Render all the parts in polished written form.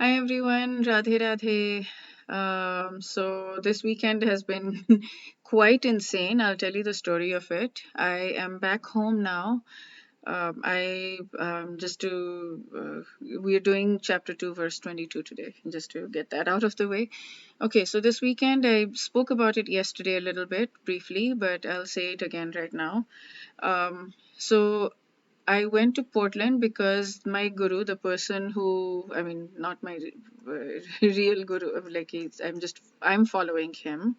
Hi everyone, Radhe Radhe. So this weekend has been quite insane. I'll tell you the story of it. I am back home now. I just to We are doing chapter 2, verse 22 today, just to get that out of the way. Okay, so this weekend I spoke about it yesterday a little bit briefly, but I'll say it again right now. So I went to Portland because my guru, the person who, I mean, not my real guru, like I'm following him.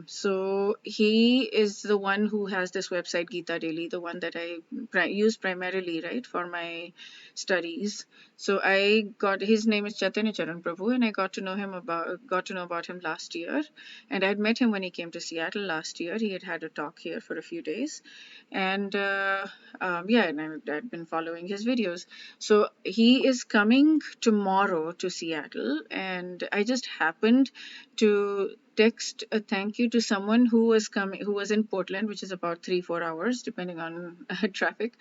So he is the one who has this website Gita Daily, the one that I use primarily, right, for my studies. So I got his name is Chaitanya Charan Prahu, and I got to know about him last year, and I'd met him when he came to Seattle last year. He had a talk here for a few days, and yeah, and I'd been following his videos. So he is coming tomorrow to Seattle, and I just happened to text a thank you to someone who was in Portland, which is about 3-4 hours depending on traffic,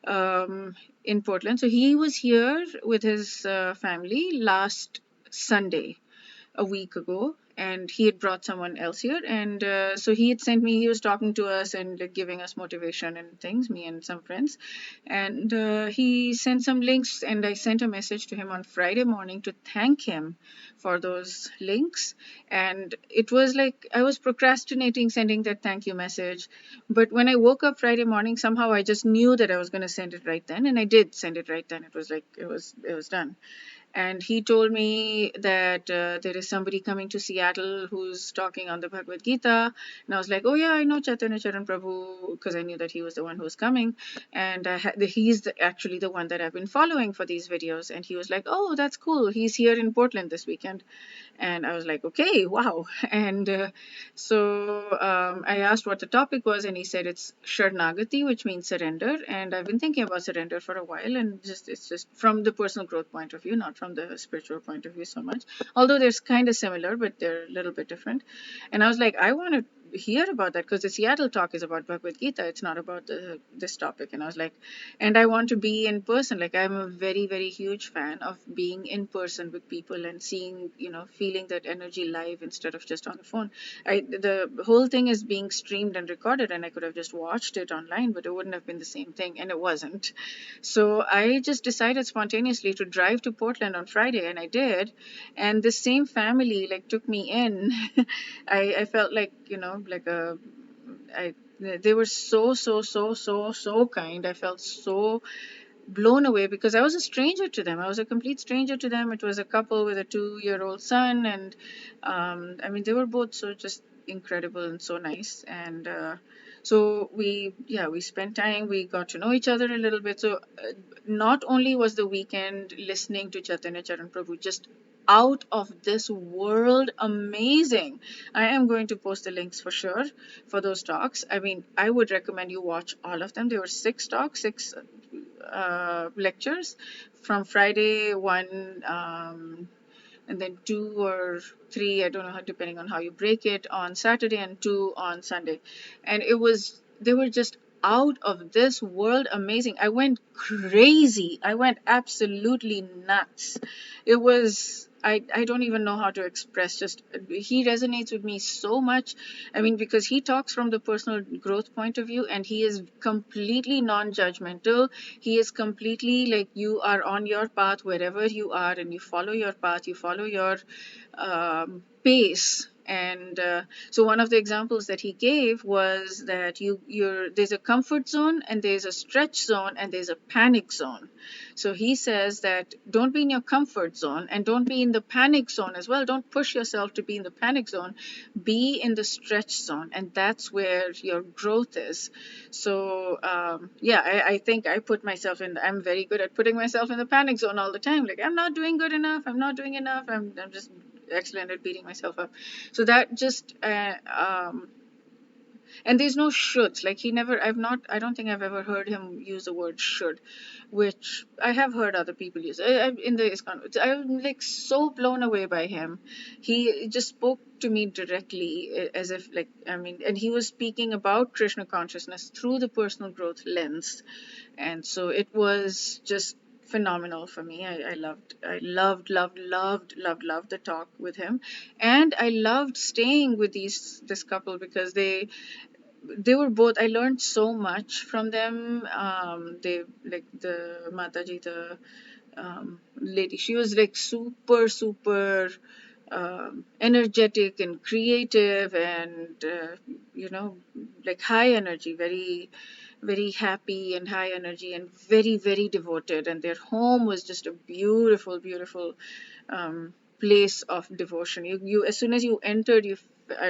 in Portland. So he was here with his family last Sunday, a week ago, and he had brought someone else here, and so he was talking to us and like, giving us motivation and things, me and some friends, and he sent some links, and I sent a message to him on Friday morning to thank him for those links. And it was like I was procrastinating sending that thank you message, but when I woke up Friday morning, somehow I just knew that I was going to send it right then, and I did send it right then. It was like it was done. And he told me that there is somebody coming to Seattle who's talking on the Bhagavad Gita. And I was like, oh yeah, I know Chaitanya Charan Prabhu, because I knew that he was the one who was coming. And actually the one that I've been following for these videos. And he was like, oh, that's cool. He's here in Portland this weekend. And I was like, okay, wow. And I asked what the topic was, and he said it's Sharanagati, which means surrender. And I've been thinking about surrender for a while, and it's just from the personal growth point of view, not from the spiritual point of view so much. Although they're kind of similar, but they're a little bit different. And I was like, I want to hear about that because the Seattle talk is about Bhagavad Gita. It's not about this topic. And I was like, and I want to be in person. Like I'm a very, very huge fan of being in person with people and seeing, feeling that energy live instead of just on the phone. The whole thing is being streamed and recorded, and I could have just watched it online, but it wouldn't have been the same thing, and it wasn't. So I just decided spontaneously to drive to Portland on Friday, and I did. And the same family like took me in. I felt like, like a I they were so kind. I felt so blown away because I was a stranger to them. I was a complete stranger to them. It was a couple with a 2-year-old son, and I mean, they were both so just incredible and so nice. And so we spent time. We got to know each other a little bit. So not only was the weekend listening to Chaitanya Charan Prabhu just out of this world amazing. I am going to post the links for sure for those talks. I mean, I would recommend you watch all of them. There were 6 talks, 6 lectures from Friday, one, and then 2 or 3, I don't know how, depending on how you break it, on Saturday, and 2 on Sunday. And they were just out of this world amazing. I went crazy. I went absolutely nuts. It was, I don't even know how to express, just he resonates with me so much. I mean, because he talks from the personal growth point of view, and he is completely non-judgmental. He is completely like, you are on your path wherever you are, and you follow your path, you follow your pace. And so one of the examples that he gave was that there's a comfort zone, and there's a stretch zone, and there's a panic zone. So he says that don't be in your comfort zone, and don't be in the panic zone as well. Don't push yourself to be in the panic zone. Be in the stretch zone, and that's where your growth is. So yeah, I think I put myself in. I'm very good at putting myself in the panic zone all the time. Like, I'm not doing good enough. I'm not doing enough. I'm just excellent at beating myself up. So that just and there's no shoulds. Like, I don't think I've ever heard him use the word should, which I have heard other people use. In the ISKCON, I'm like so blown away by him. He just spoke to me directly, as if, like, I mean, and he was speaking about Krishna consciousness through the personal growth lens. And so it was just phenomenal for me. I loved the talk with him, and I loved staying with this couple because they were both. I learned so much from them. They like the Mataji, the lady. She was like super energetic and creative, and like high energy, very happy and high energy, and very devoted. And their home was just a beautiful place of devotion. You as soon as you entered,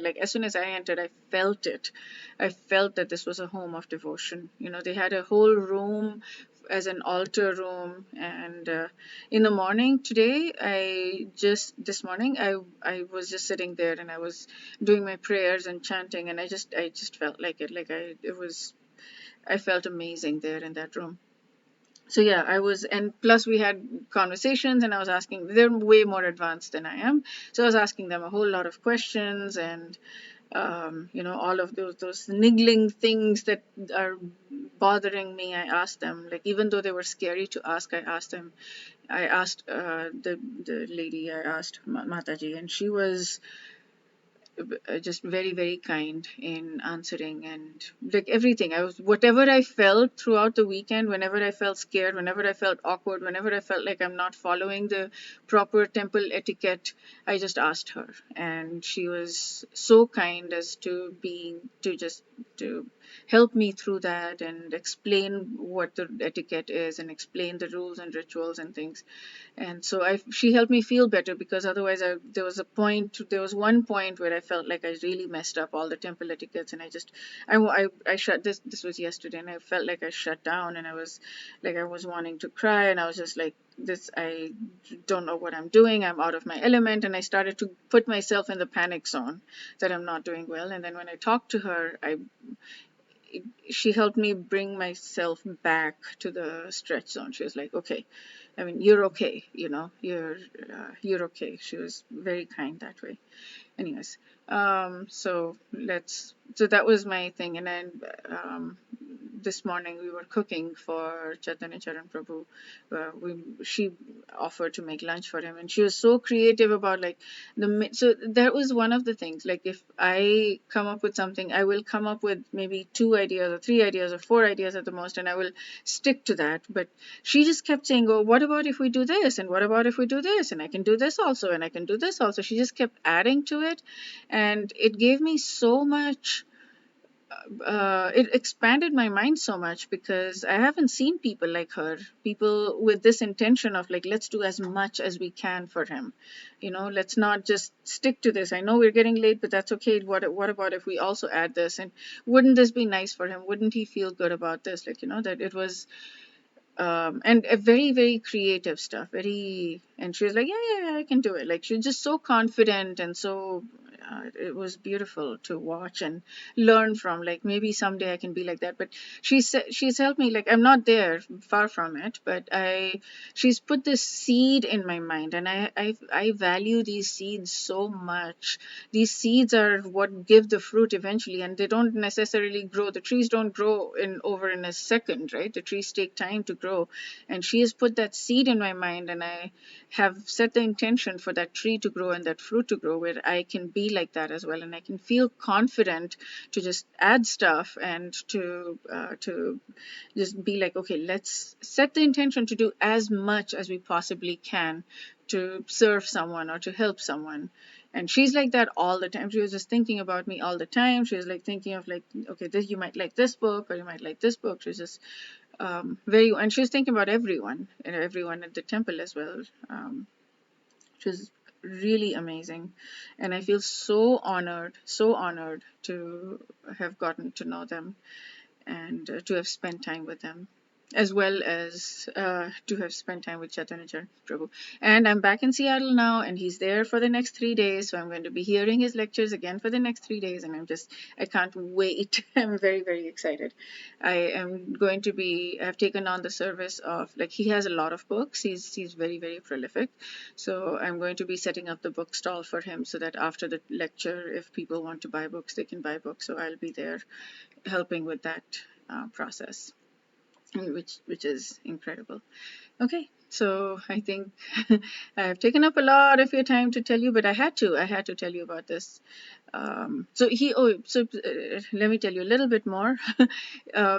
like as soon as I entered, I felt it. I felt that this was a home of devotion. They had a whole room as an altar room. And in the morning today, this morning, I was just sitting there, and I was doing my prayers and chanting, and I just felt like it. Like I felt amazing there in that room. So yeah, and plus we had conversations, and I was asking. They're way more advanced than I am, so I was asking them a whole lot of questions. And all of those niggling things that are bothering me, I asked them. Like, even though they were scary to ask, I asked them. I asked the lady. I asked Mataji, and she was just very kind in answering. And like everything, I was whatever I felt throughout the weekend, whenever I felt scared, whenever I felt awkward, whenever I felt like I'm not following the proper temple etiquette, I just asked her. And she was so kind as to help me through that, and explain what the etiquette is, and explain the rules and rituals and things. And so she helped me feel better, because otherwise there was one point where I felt like I really messed up all the temple etiquettes. And I shut this was yesterday, and I felt like I shut down, and I was wanting to cry, and I was just like, I don't know what I'm doing. I'm out of my element. And I started to put myself in the panic zone that I'm not doing well. And then when I talked to her, she helped me bring myself back to the stretch zone. She was like, okay, I mean, you're okay, you're okay. She was very kind that way. Anyways, so that was my thing. And then this morning we were cooking for Chaitanya Charan Prabhu. She offered to make lunch for him, and she was so creative about like so that was one of the things. Like, if I come up with something, I will come up with maybe 2 ideas or 3 ideas or 4 ideas at the most, and I will stick to that. But she just kept saying, oh, what about if we do this, and what about if we do this, and I can do this also, and I can do this also. She just kept adding to it, and it gave me so much. It expanded my mind so much, because I haven't seen people like her, people with this intention of like, let's do as much as we can for him. Let's not just stick to this. I know we're getting late, but that's okay. What about if we also add this? And wouldn't this be nice for him? Wouldn't he feel good about this? Like, that it was and a very creative stuff. And she was like, yeah, I can do it. Like, she was just so confident, and so it was beautiful to watch and learn from. Like, maybe someday I can be like that. But she's helped me. Like, I'm not there, far from it, but she's put this seed in my mind, and I value these seeds so much. These seeds are what give the fruit eventually, and they don't necessarily grow. The trees don't grow in a second, right? The trees take time to grow. And she has put that seed in my mind, and I have set the intention for that tree to grow and that fruit to grow, where I can be like that as well, and I can feel confident to just add stuff, and to just be like, okay, let's set the intention to do as much as we possibly can to serve someone or to help someone. And she's like that all the time. She was just thinking about me all the time. She was like thinking of like, okay, this, you might like this book, or you might like this book. She was just and she was thinking about everyone, everyone at the temple as well. Which was really amazing. And I feel so honored to have gotten to know them, and to have spent time with them, as well as to have spent time with Chaitanya Charan Prabhu. And I'm back in Seattle now, and he's there for the next 3 days. So I'm going to be hearing his lectures again for the next 3 days, and I can't wait. I'm very excited. I've taken on the service of, like, he has a lot of books. He's very prolific. So I'm going to be setting up the bookstall for him, so that after the lecture, if people want to buy books, they can buy books. So I'll be there helping with that process, which is incredible. Okay, so I think I have taken up a lot of your time to tell you, but I had to. I had to tell you about this. Let me tell you a little bit more.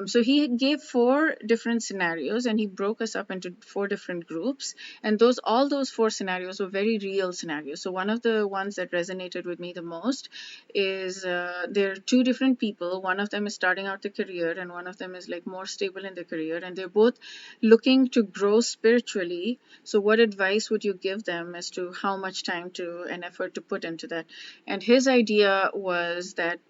So he gave four different scenarios, and he broke us up into four different groups, and all those four scenarios were very real scenarios. So one of the ones that resonated with me the most is there are two different people. One of them is starting out the career, and one of them is like more stable in the career, and they're both looking to grow spiritually. So what advice would you give them as to how much time to and effort to put into that? And his idea was that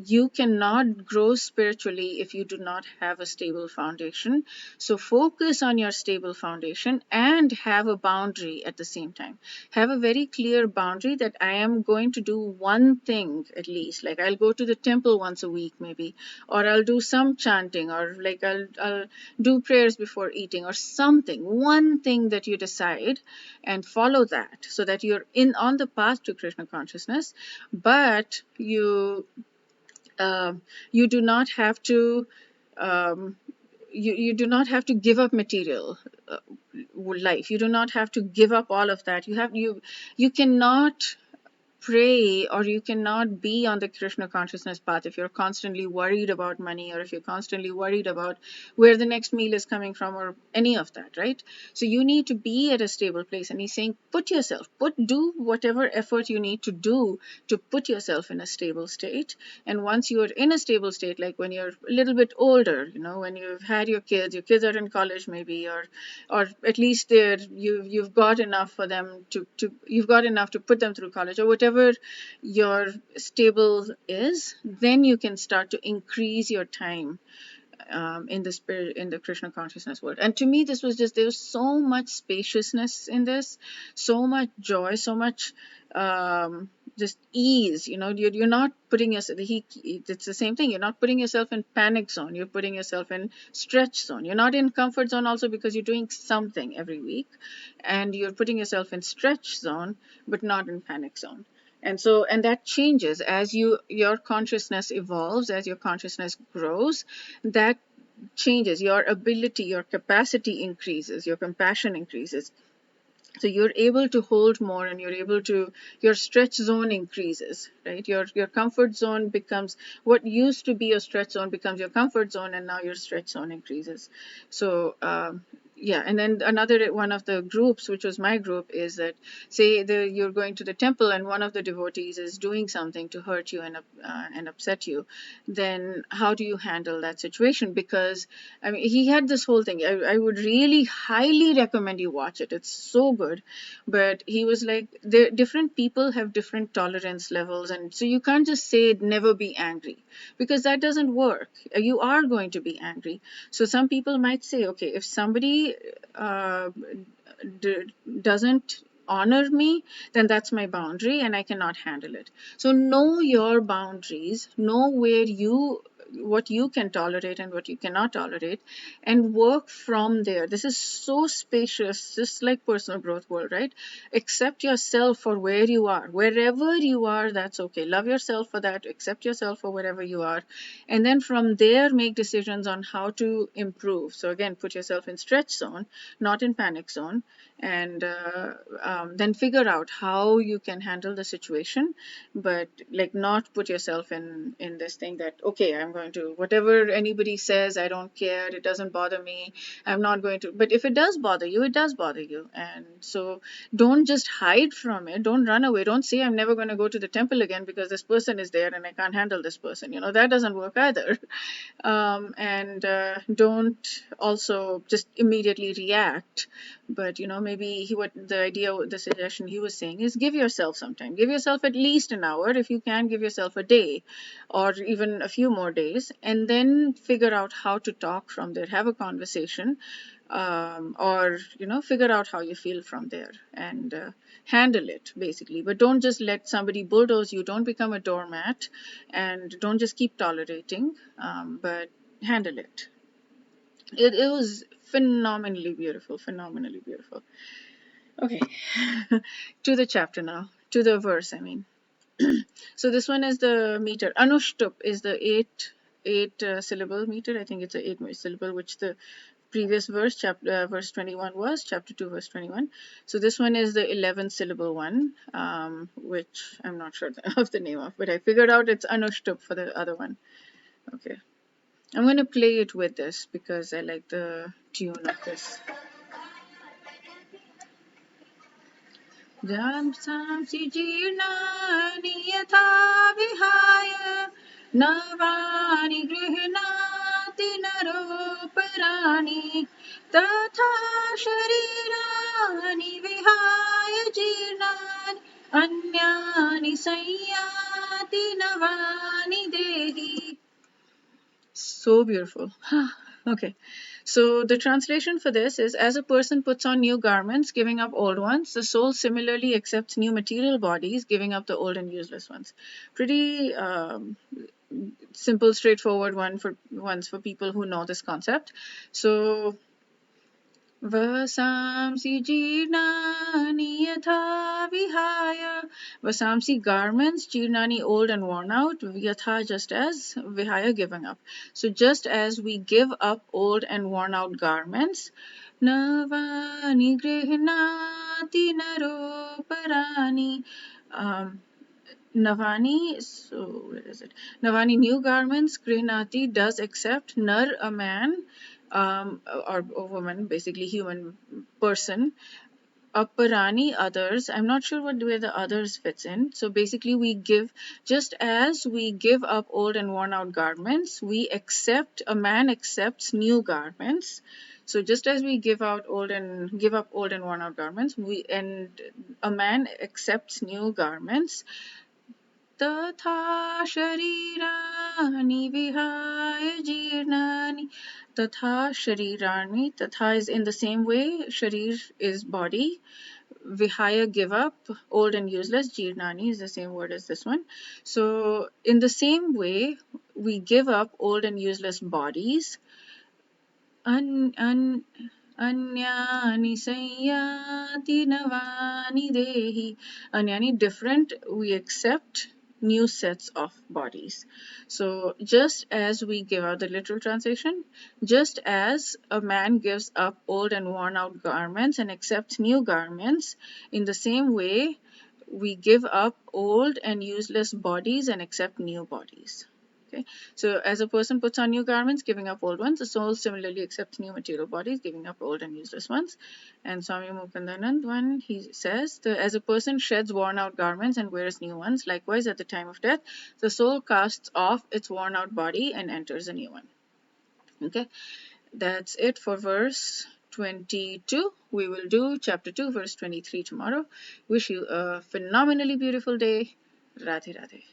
you cannot grow spiritually if you do not have a stable foundation. So focus on your stable foundation and have a boundary at the same time. Have a very clear boundary that I am going to do one thing at least. Like I'll go to the temple once a week maybe, or I'll do some chanting, or like I'll do prayers before eating or something. One thing that you decide and follow that so that you're in on the path to Krishna consciousness, but um, you do not have to um, you do not have to give up material uh, life. You do not have to give up all of that. You cannot pray, or you cannot be on the Krishna consciousness path if you're constantly worried about money, or if you're constantly worried about where the next meal is coming from, or any of that, right? So you need to be at a stable place. And he's saying, do whatever effort you need to do to put yourself in a stable state. And once you are in a stable state, like when you're a little bit older, when you've had your kids are in college maybe, or at least you've got enough for them to you've got enough to put them through college, or whatever your stable is, then you can start to increase your time in the spirit, in the Krishna consciousness world. And to me, this was just, there was so much spaciousness in this, so much joy, so much just ease. You're not putting yourself, it's the same thing, you're not putting yourself in panic zone, you're putting yourself in stretch zone. You're not in comfort zone also, because you're doing something every week, and you're putting yourself in stretch zone but not in panic zone. And that changes as your consciousness evolves, as your consciousness grows. That changes your ability, your capacity increases, your compassion increases. So you're able to hold more, and your stretch zone increases, right? Your comfort zone becomes, what used to be your stretch zone becomes your comfort zone, and now your stretch zone increases. So yeah. And then another one of the groups, which was my group, is that, say you're going to the temple and one of the devotees is doing something to hurt you and upset you. Then how do you handle that situation? Because I mean, he had this whole thing. I would really highly recommend you watch it. It's so good. But he was like, different people have different tolerance levels, and so you can't just say never be angry, because that doesn't work. You are going to be angry. So some people might say, okay, if somebody uh, doesn't honor me, then that's my boundary and I cannot handle it. So know your boundaries, know what you can tolerate and what you cannot tolerate, and work from there. This is so spacious, just like personal growth world, right? Accept yourself for where you are. Wherever you are, that's okay. Love yourself for that. Accept yourself for wherever you are. And then from there, make decisions on how to improve. So again, put yourself in stretch zone, not in panic zone, and then figure out how you can handle the situation, but like not put yourself in this thing that, okay, I'm going to, whatever anybody says, I don't care, it doesn't bother me, I'm not going to. But if it does bother you, it does bother you. And so don't just hide from it, don't run away, don't say I'm never going to go to the temple again because this person is there and I can't handle this person. That doesn't work either. And don't also just immediately react. But maybe the suggestion he was saying is, give yourself some time, give yourself at least an hour, if you can, give yourself a day or even a few more days, and then figure out how to talk from there, have a conversation, or figure out how you feel from there, and handle it basically. But don't just let somebody bulldoze you, don't become a doormat, and don't just keep tolerating, but handle it. It was phenomenally beautiful, phenomenally beautiful. Okay. To the chapter now, to the verse, I mean. So this one is the meter. Anushtup is the eight syllable meter. I think it's a 8 syllable, which the previous verse, verse 21 was chapter 2, verse 21. So this one is the 11th syllable one, which I'm not sure of the name of, but I figured out it's Anushtup for the other one. Okay. I'm going to play it with this because I like the tune of this. Jamsamsi jirnani yatha vihaya navani grihnati naroparani tatha sharirani vihaya jirnani anyani sayyati navani dehi. So beautiful. Okay. So the translation for this is, as a person puts on new garments, giving up old ones, the soul similarly accepts new material bodies, giving up the old and useless ones. Pretty simple, straightforward ones for people who know this concept. So Vasamsi jirnani yatha vihaya. Vasamsi garments, jirnani old and worn out, yatha just as, vihaya giving up. So just as we give up old and worn out garments, navani grihnati naroparani. Navani, so where is it? Navani, new garments. Grihnati does accept. Nar, a man, or a woman, basically human person. Aparani, others. I'm not sure where the others fits in. So basically, we give, just as we give up old and worn out garments, a man accepts new garments. So just as we give up old and worn out garments, a man accepts new garments. Tatha sharirani vihaya jirnani. Tatha sharirani. Tatha is in the same way. Sharir is body. Vihaya, give up. Old and useless. Jirnani is the same word as this one. So in the same way, we give up old and useless bodies. Anyani sayyati navani dehi. Anyani, different, we accept new sets of bodies. So just as we give out the literal translation, just as a man gives up old and worn out garments and accepts new garments, in the same way we give up old and useless bodies and accept new bodies. Okay. So as a person puts on new garments, giving up old ones, the soul similarly accepts new material bodies, giving up old and useless ones. And Swami Mukundanand, one, he says, as a person sheds worn out garments and wears new ones, likewise at the time of death, the soul casts off its worn out body and enters a new one. Okay, that's it for verse 22. We will do chapter 2, verse 23 tomorrow. Wish you a phenomenally beautiful day. Radhe Radhe.